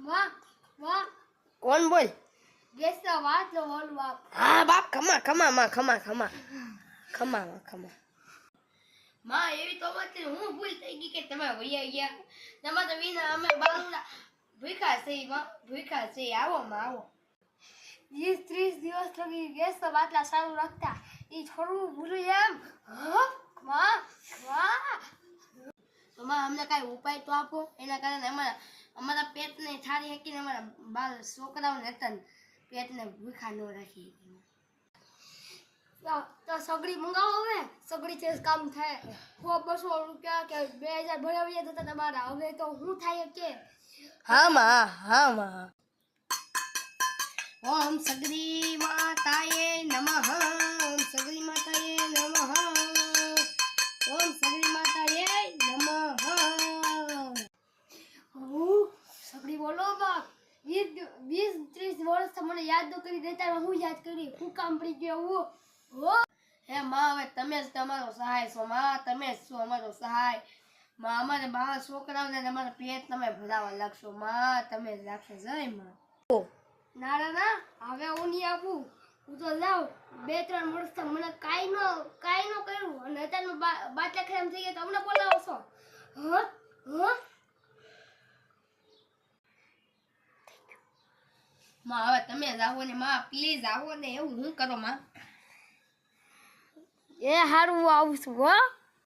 વાહ વાહ કોણ બોલ? ગેસ તો વાત લો બોલ બાપ. હા બાપ, ખમા ખમા માં ખમા ખમા ખમા માં ખમા માં. એવી તો વાત હું ભૂલ થઈ ગઈ કે તમે વૈયા ગયા. તમે તો વિના અમે બાલુડા ભૂખા છે માં, ભૂખા છે. આવો માં આવો. 20-30 દિવસ લગી ગેસ તો બાટલા સારું રાખતા ઈ છોડવું ભૂલું એમ. હા વાહ વાહ. તો માં અમને કાંઈ ઉપાય તો આપો. એના કારણે અમારા પેટને ઠારી શકીને અમારા બાળ છોકરાઓને હતા પેટને ભૂખા ન રાખી. તો સગડી મંગાવો હવે. સગડી છે કામ થાય. 100-200 રૂપિયા કે 2000 ભરાવ્યા જતા તમારા. હવે તો શું થાય કે? હા માં, હા માં. ઓમ સગરી માતાએ નમઃ. ઓમ સગરી માતાએ નમઃ. ઓમ સગરી માતાએ નમઃ. સગડી બોલો બાપ. 20-30 વર્ષ મને યાદ ન કરી દેતા. હું યાદ કરી હું કામ પડી ગયો હું. હો હે માં, હવે તમે જ તમારો સહાય છો માં. તમે જ છો અમારો સહાય માં. અમારે બાળ છોકરાઓને અમારા પેટ તમે ભરાવા લાગશો માં. તમે જ રાખશો. જય માં. ના ના ના હવે હું નહીં આપું. હું તો લાવ 2-3 વર્ષ મને કાંઈ ન કર્યું અને અત્યારે બાટલા ખરાબ થઈ ગયા તો અમને બોલાવો છો. હા હા માં હવે તમે જ આવો ને માં, પ્લીઝ આવો ને. એવું હું કરો માં. એ હારું આવું છું હો.